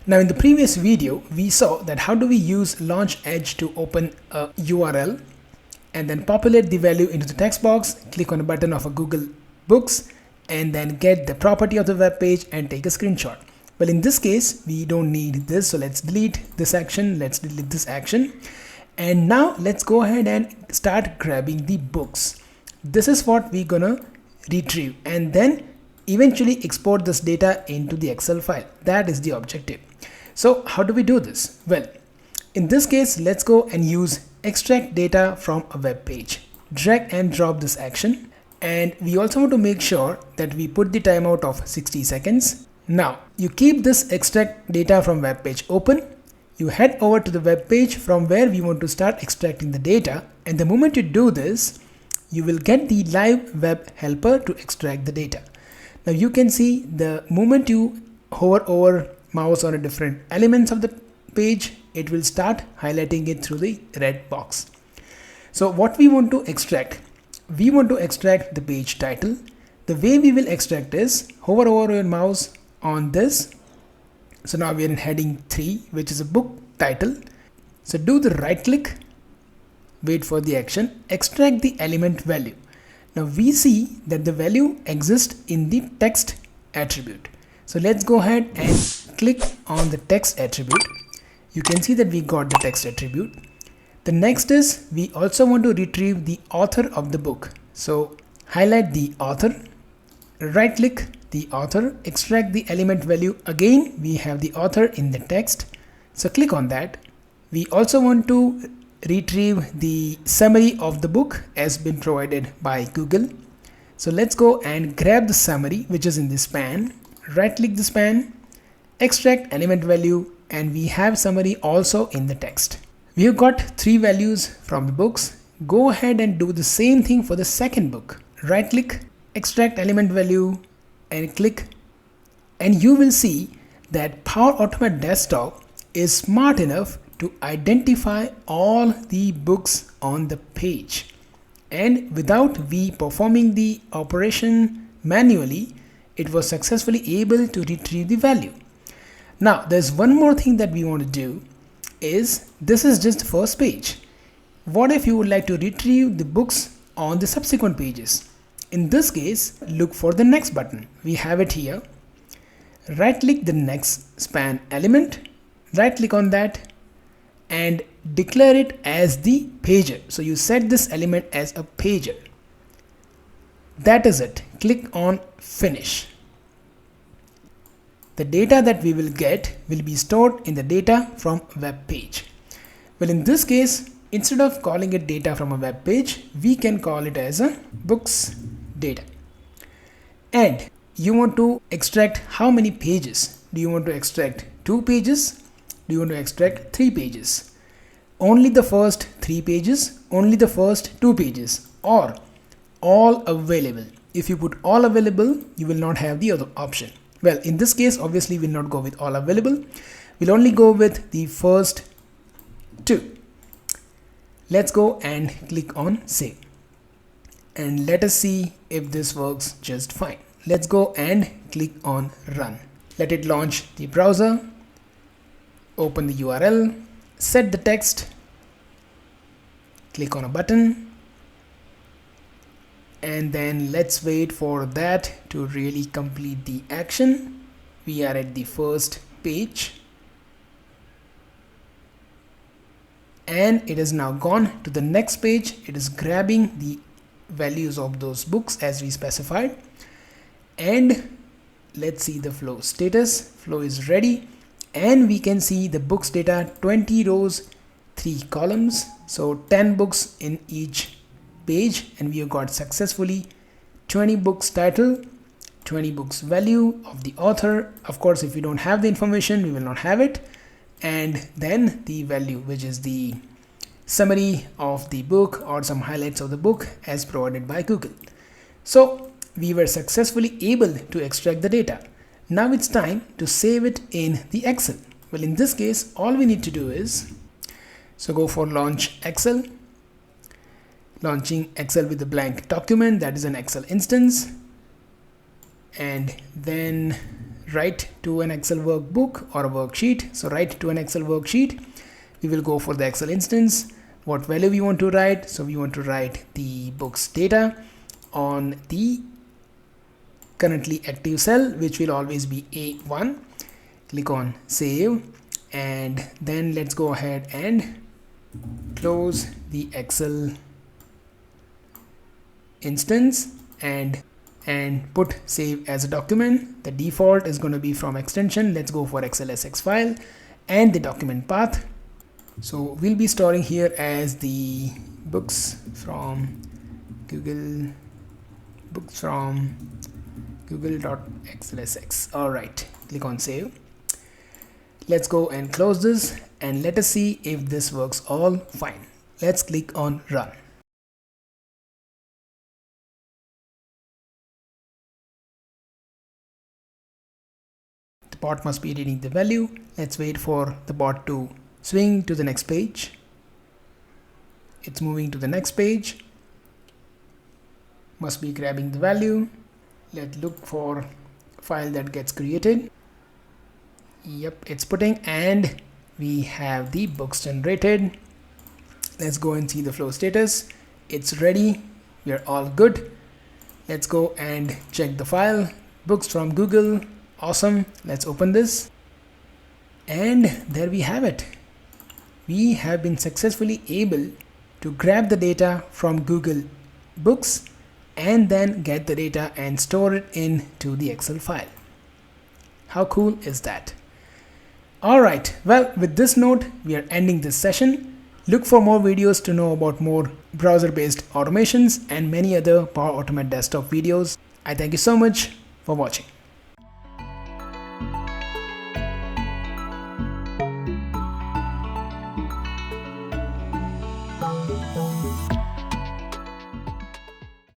Now in the previous video, we saw that how do we use launch edge to open a URL and then populate the value into the text box, click on a button of a Google Books, and then get the property of the web page and take a screenshot. Well, in this case, we don't need this. So let's delete this action. Let's delete this action. And now let's go ahead and start grabbing the books. This is what we're gonna retrieve and then eventually export this data into the Excel file. That is the objective. So how do we do this? Well, in this case, let's go and use extract data from a web page. Drag and drop this action. And we also want to make sure that we put the timeout of 60 seconds. Now you keep this extract data from web page open. You head over to the web page from where we want to start extracting the data. And the moment you do this, you will get the live web helper to extract the data. Now you can see the moment you hover over mouse on a different elements of the page, it will start highlighting it through the red box. So what we want to extract? We want to extract the page title. The way we will extract is hover over your mouse on this. So now we are in heading 3, which is a book title. So do the right click, wait for the action, extract the element value. Now we see that the value exists in the text attribute. So let's go ahead and click on the text attribute. You can see that we got the text attribute. The next is we also want to retrieve the author of the book. So highlight the author, right click the author, extract the element value. Again, we have the author in the text. So click on that. We also want to retrieve the summary of the book as been provided by Google. So let's go and grab the summary which is in the span, right click the span, extract element value, and we have summary also in the text. We have got 3 values from the books. Go ahead and do the same thing for the second book. Right click, extract element value and click, and you will see that Power Automate Desktop is smart enough to identify all the books on the page. And without we performing the operation manually, it was successfully able to retrieve the value. Now there's one more thing that we want to do is this is just the first page. What if you would like to retrieve the books on the subsequent pages? In this case, look for the next button. We have it here. Right click the next span element, right click on that and declare it as the pager. So you set this element as a pager. That is it. Click on finish. The data that we will get will be stored in the data from web page. Well, in this case, instead of calling it data from a web page, we can call it as a books data. And you want to extract how many pages? Do you want to extract 2 pages? Do you want to extract 3 pages? Only the first 3 pages, only the first 2 pages, or all available. If you put all available, you will not have the other option. Well, in this case, obviously we'll not go with all available. We'll only go with the first 2. Let's go and click on save. And let us see if this works just fine. Let's go and click on run. Let it launch the browser. Open the URL, set the text, click on a button, and then let's wait for that to really complete the action. We are at the first page and it is now gone to the next page. It is grabbing the values of those books as we specified, and let's see the flow status. Flow is ready. And we can see the books data, 20 rows, 3 columns. So 10 books in each page, and we have got successfully 20 books title, 20 books value of the author. Of course, if we don't have the information, we will not have it. And then the value, which is the summary of the book or some highlights of the book as provided by Google. So we were successfully able to extract the data. Now it's time to save it in the Excel. Well, in this case, all we need to do is, so go for launch Excel, launching Excel with a blank document, that is an Excel instance, and then write to an Excel workbook or a worksheet. So write to an Excel worksheet. We will go for the Excel instance. What value we want to write? So we want to write the books data on the currently active cell, which will always be A1. Click on save, and then let's go ahead and close the Excel instance and put save as a document. The default is going to be from extension. Let's go for XLSX file and the document path. So we'll be storing here as the books from google.xlsx. All right, click on save. Let's go and close this and let us see if this works all fine. Let's click on run. The bot must be reading the value. Let's wait for the bot to swing to the next page. It's moving to the next page. Must be grabbing the value. Let's look for a file that gets created. Yep, it's putting, and we have the books generated. Let's go and see the flow status. It's ready. We're all good. Let's go and check the file. Books from Google. Awesome. Let's open this. And there we have it. We have been successfully able to grab the data from Google Books and then get the data and store it into the Excel file. How cool is that? Alright, well, with this note, we are ending this session. Look for more videos to know about more browser-based automations and many other Power Automate desktop videos. I thank you so much for watching.